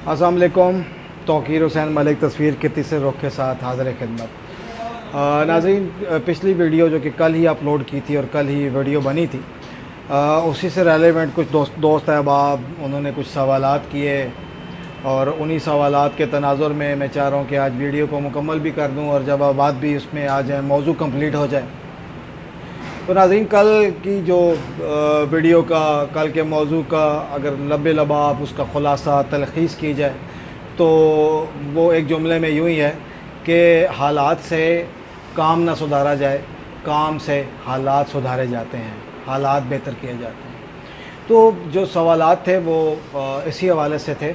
अस्सलाम वालेकुम। तौकीर हुसैन मलिक तस्वीर के तीसरे रुख के साथ हाज़िर खिदमत। नाज़रीन, पिछली वीडियो जो कि कल ही अपलोड की थी और कल ही वीडियो बनी थी, उसी से रेलेवेंट कुछ दोस्त अहबाब उन्होंने कुछ सवालात किए और उन्हीं सवालात के तनाजुर में मैं चाह रहा हूँ कि आज वीडियो को मुकम्मल भी कर दूँ और जवाबात भी उसमें आ जाए, मौजू कंप्लीट हो जाए। तो नाज़रीन, कल की जो वीडियो का, कल के मौजू का अगर लबे लबाब उसका ख़ुलासा तलख़ीस की जाए तो वो एक जुमले में यूँ ही है कि हालात से काम ना सुधारा जाए, काम से हालात सुधारे जाते हैं, हालात बेहतर किए जाते हैं। तो जो सवालात थे वो इसी हवाले से थे।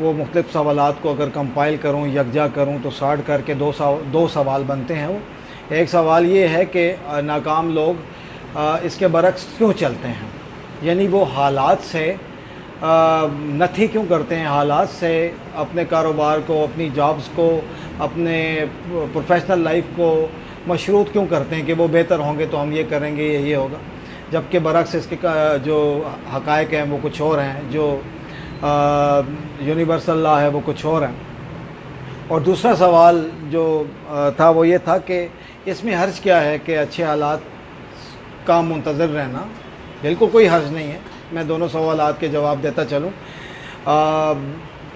वो मुख्तलिफ़ सवालात को अगर कंपाइल करूँ, यकजा करूँ तो सॉर्ट करके दो सवाल बनते हैं। वो एक सवाल ये है कि नाकाम लोग इसके बरक्स क्यों चलते हैं, यानी वो हालात से नथी क्यों करते हैं, हालात से अपने कारोबार को, अपनी जॉब्स को, अपने प्रोफेशनल लाइफ को मशरूत क्यों करते हैं कि वो बेहतर होंगे तो हम ये करेंगे, ये होगा, जबकि बरक्स इसके जो हक़ाइक़ हैं वो कुछ और हैं, जो यूनिवर्सल लॉ है वो कुछ और हैं। और दूसरा सवाल जो था वो ये था कि इसमें हर्ज क्या है कि अच्छे हालात का मुंतज़िर रहना, बिल्कुल कोई हर्ज नहीं है। मैं दोनों सवालात के जवाब देता चलूँ।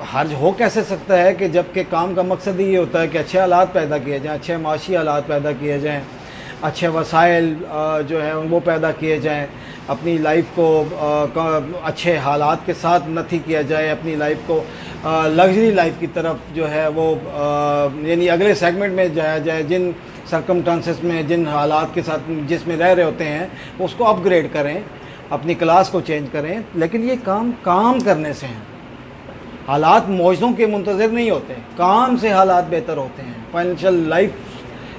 हर्ज हो कैसे सकता है कि जबकि काम का मकसद ही ये होता है कि अच्छे हालात पैदा किए जाएँ, अच्छे माशी हालात पैदा किए जाएँ, अच्छे वसाइल जो है वो पैदा किए जाएँ, अपनी लाइफ को अच्छे हालात के साथ नथी किया जाए, अपनी लाइफ को लग्जरी लाइफ की तरफ जो है वो यानी अगले सेगमेंट में जाया जाए, जिन सर्कमस्टांसेस में, जिन हालात के साथ जिसमें रह रहे होते हैं उसको अपग्रेड करें, अपनी क्लास को चेंज करें। लेकिन ये काम करने से हैं। हालात मौजों के मुंतज़िर नहीं होते, काम से हालात बेहतर होते हैं। फाइनेंशियल लाइफ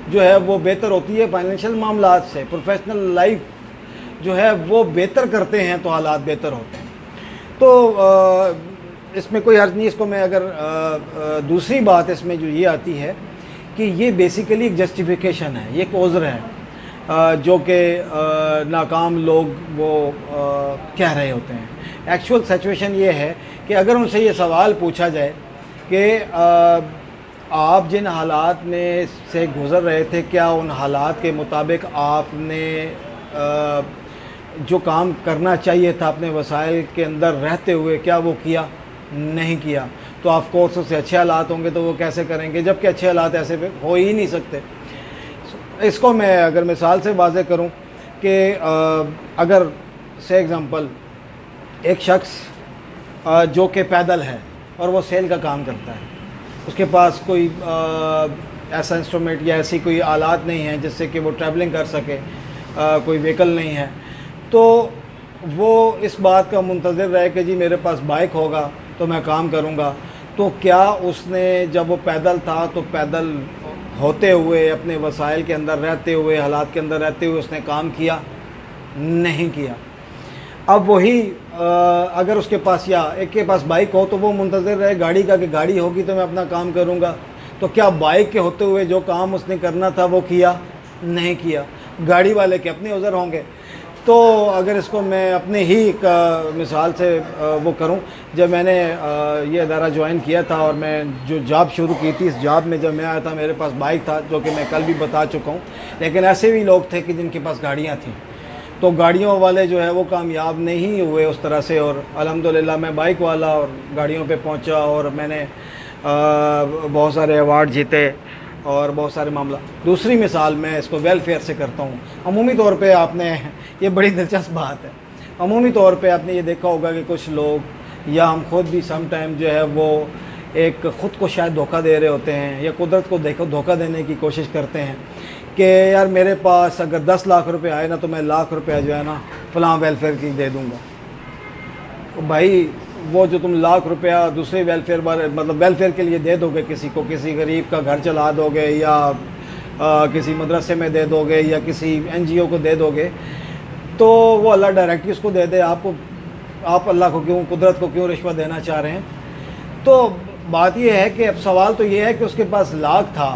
जो है वो बेहतर होती है फाइनेंशियल मामलात से। प्रोफेशनल लाइफ जो है वो बेहतर करते हैं तो हालात बेहतर होते हैं। तो इसमें कोई हर्ज नहीं। इसको मैं अगर दूसरी बात इसमें जो ये आती है कि ये बेसिकली एक जस्टिफिकेशन है, ये एक उज़्र है जो कि नाकाम लोग वो कह रहे होते हैं। एक्चुअल सिचुएशन ये है कि अगर उनसे ये सवाल पूछा जाए कि आप जिन हालात में से गुज़र रहे थे, क्या उन हालात के मुताबिक आपने जो काम करना चाहिए था अपने वसाइल के अंदर रहते हुए, क्या वो किया? नहीं किया। तो ऑफ कोर्स उससे अच्छे हालात होंगे तो वो कैसे करेंगे, जबकि अच्छे हालात ऐसे हो ही नहीं सकते। इसको मैं अगर मिसाल से वाज़े करूं कि अगर से एग्ज़ाम्पल एक शख्स जो कि पैदल है और वो सेल का काम करता है, उसके पास कोई ऐसा इंस्ट्रूमेंट या ऐसी कोई आलात नहीं है जिससे कि वो ट्रैवलिंग कर सके, कोई व्हीकल नहीं है, तो वो इस बात का मुंतज़िर रहे कि जी मेरे पास बाइक होगा तो मैं काम करूँगा। तो क्या उसने जब वो पैदल था तो पैदल होते हुए, अपने वसाइल के अंदर रहते हुए, हालात के अंदर रहते हुए उसने काम किया? नहीं किया। अब वही अगर उसके पास या एक के पास बाइक हो तो वो मुंतज़िर रहे गाड़ी का कि गाड़ी होगी तो मैं अपना काम करूँगा। तो क्या बाइक के होते हुए जो काम उसने करना था वो किया? नहीं किया। गाड़ी वाले के अपने उज़र होंगे। तो अगर इसको मैं अपने ही एक मिसाल से वो करूं, जब मैंने ये अदारा ज्वाइन किया था और मैं जो जॉब शुरू की थी, इस जॉब में जब मैं आया था मेरे पास बाइक था, जो कि मैं कल भी बता चुका हूं। लेकिन ऐसे भी लोग थे कि जिनके पास गाड़ियां थीं, तो गाड़ियों वाले जो है वो कामयाब नहीं हुए उस तरह से। और अल्हम्दुलिल्लाह मैं बाइक वाला और गाड़ियों पे पहुंचा और मैंने बहुत सारे अवार्ड जीते और बहुत सारे मामला। दूसरी मिसाल मैं इसको वेलफेयर से करता हूँ। अमूमी तौर पे आपने, ये बड़ी दिलचस्प बात है, अमूमी तौर पे आपने ये देखा होगा कि कुछ लोग या हम खुद भी सम टाइम जो है वो एक ख़ुद को शायद धोखा दे रहे होते हैं या कुदरत को धोखा देने की कोशिश करते हैं कि यार मेरे पास अगर 10 लाख रुपए आए ना तो मैं लाख रुपया जो है ना फ़लाँ वेलफेयर की दे दूँगा। तो भाई वो जो तुम लाख रुपया दूसरे वेलफेयर वाले, मतलब वेलफेयर के लिए दे दोगे किसी को, किसी गरीब का घर चला दोगे या किसी मदरसे में दे दोगे या किसी NGO को दे दोगे, तो वो अल्लाह डायरेक्टली उसको दे दे। आप अल्लाह को क्यों, कुदरत को क्यों रिश्वत देना चाह रहे हैं? तो बात ये है कि अब सवाल तो ये है कि उसके पास लाख था,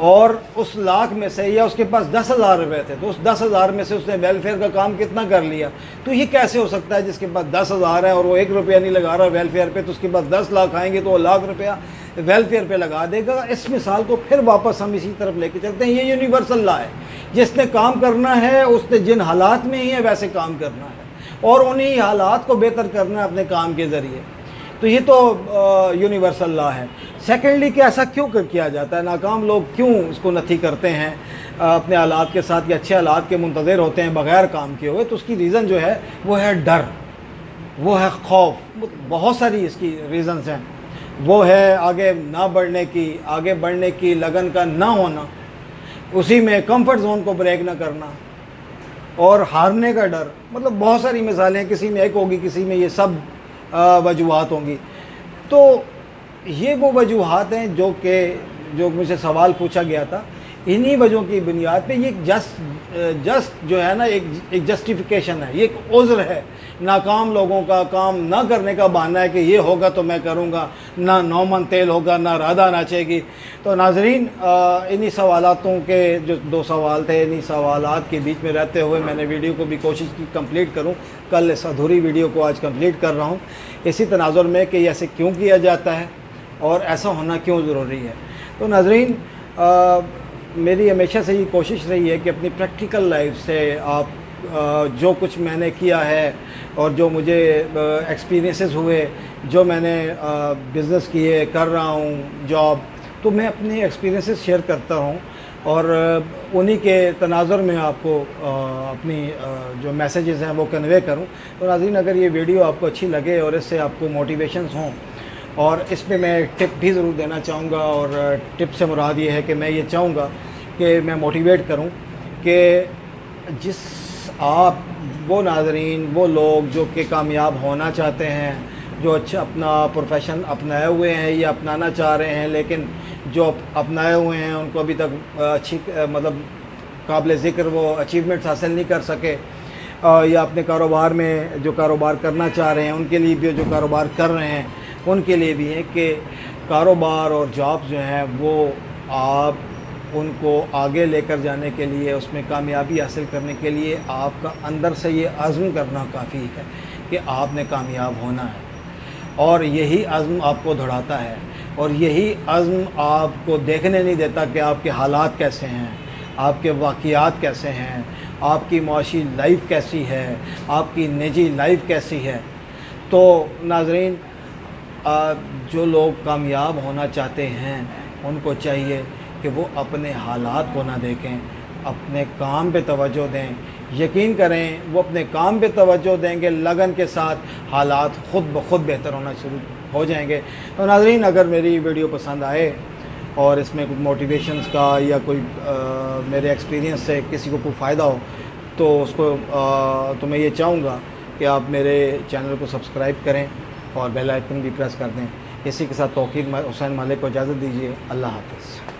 اور اس لاکھ میں سے یا اس کے پاس 10,000 روپے تھے تو اس 10,000 میں سے اس نے ویلفیئر کا کام کتنا کر لیا؟ تو یہ کیسے ہو سکتا ہے جس کے پاس 10,000 ہے اور وہ 1 روپیہ نہیں لگا رہا ویلفیئر پہ، تو اس کے پاس 10 لاکھ آئیں گے تو وہ 1,00,000 روپیہ ویلفیئر پہ لگا دے گا؟ اس مثال کو پھر واپس ہم اسی طرف لے کے چلتے ہیں، یہ یونیورسل لا ہے، جس نے کام کرنا ہے اس نے جن حالات میں ہی ہے ویسے کام کرنا ہے اور انہی حالات کو بہتر کرنا ہے اپنے کام کے ذریعے، تو یہ تو یونیورسل لا ہے۔ سیکنڈلی کہ ایسا کیوں کیا جاتا ہے، ناکام لوگ کیوں اس کو نتھی کرتے ہیں اپنے حالات کے ساتھ یا اچھے حالات کے منتظر ہوتے ہیں بغیر کام کیے ہوئے؟ تو اس کی ریزن جو ہے وہ ہے ڈر، وہ ہے خوف، بہت ساری اس کی ریزنز ہیں۔ وہ ہے آگے نہ بڑھنے کی، آگے بڑھنے کی لگن کا نہ ہونا، اسی میں کمفرٹ زون کو بریک نہ کرنا، اور ہارنے کا ڈر، مطلب بہت ساری مثالیں، کسی میں ایک ہوگی کسی میں یہ سب وجوہات ہوں گی۔ تو یہ وہ وجوہات ہیں جو مجھ سے سوال پوچھا گیا تھا، انہی وجہوں کی بنیاد پہ یہ جسٹ جو ہے نا ایک جسٹیفیکیشن ہے، یہ ایک عذر ہے ناکام لوگوں کا، کام نہ کرنے کا بہانہ ہے کہ یہ ہوگا تو میں کروں گا، نہ 9 من تیل ہوگا، نہ رادھا ناچے گی۔ تو ناظرین، انہی سوالاتوں کے جو 2 سوال تھے، انہی سوالات کے بیچ میں رہتے ہوئے میں نے ویڈیو کو بھی کوشش کی کمپلیٹ کروں، کل اس ادھوری ویڈیو کو آج کمپلیٹ کر رہا ہوں، اسی تناظر میں کہ یہ ایسے کیوں کیا جاتا ہے اور ایسا ہونا کیوں ضروری ہے۔ تو ناظرین، میری ہمیشہ سے یہ کوشش رہی ہے کہ اپنی پریکٹیکل لائف سے آپ جو کچھ میں نے کیا ہے اور جو مجھے ایکسپیرینسز ہوئے، جو میں نے بزنس کیے، کر رہا ہوں جاب، تو میں اپنے ایکسپیرینسز شیئر کرتا ہوں اور انہی کے تناظر میں آپ کو اپنی جو میسیجز ہیں وہ کنوے کروں۔ تو ناظرین، اگر یہ ویڈیو آپ کو اچھی لگے اور اس سے آپ کو موٹیویشنز ہوں، اور اس پہ میں ٹپ بھی ضرور دینا چاہوں گا، اور ٹپ سے مراد یہ ہے کہ میں یہ چاہوں گا کہ میں موٹیویٹ کروں کہ وہ ناظرین، وہ لوگ جو کہ کامیاب ہونا چاہتے ہیں، جو اچھا اپنا پروفیشن اپنائے ہوئے ہیں یا اپنانا چاہ رہے ہیں، لیکن جو اپنائے ہوئے ہیں ان کو ابھی تک اچھی مطلب قابل ذکر وہ اچیومنٹس حاصل نہیں کر سکے، یا اپنے کاروبار میں جو کاروبار کرنا چاہ رہے ہیں ان کے لیے بھی، جو کاروبار کر رہے ہیں ان کے لیے بھی ہے کہ کاروبار اور جاب جو ہیں وہ آپ ان کو آگے لے کر جانے کے لیے، اس میں کامیابی حاصل کرنے کے لیے آپ کا اندر سے یہ عزم کرنا کافی ہے کہ آپ نے کامیاب ہونا ہے، اور یہی عزم آپ کو دھڑاتا ہے، اور یہی عزم آپ کو دیکھنے نہیں دیتا کہ آپ کے حالات کیسے ہیں، آپ کے واقعات کیسے ہیں، آپ کی معاشی لائف کیسی ہے، آپ کی نجی لائف کیسی ہے۔ تو ناظرین، جو لوگ کامیاب ہونا چاہتے ہیں ان کو چاہیے کہ وہ اپنے حالات کو نہ دیکھیں، اپنے کام پہ توجہ دیں۔ یقین کریں وہ اپنے کام پہ توجہ دیں گے لگن کے ساتھ، حالات خود بخود بہتر ہونا شروع ہو جائیں گے۔ تو ناظرین، اگر میری ویڈیو پسند آئے اور اس میں کوئی موٹیویشنز کا یا کوئی میرے ایکسپیرینس سے کسی کو کوئی فائدہ ہو تو تو میں یہ چاہوں گا کہ آپ میرے چینل کو سبسکرائب کریں اور بیل آئیکن بھی پریس کر دیں۔ اسی کے ساتھ توقیر حسین مالک کو اجازت دیجیے۔ اللہ حافظ۔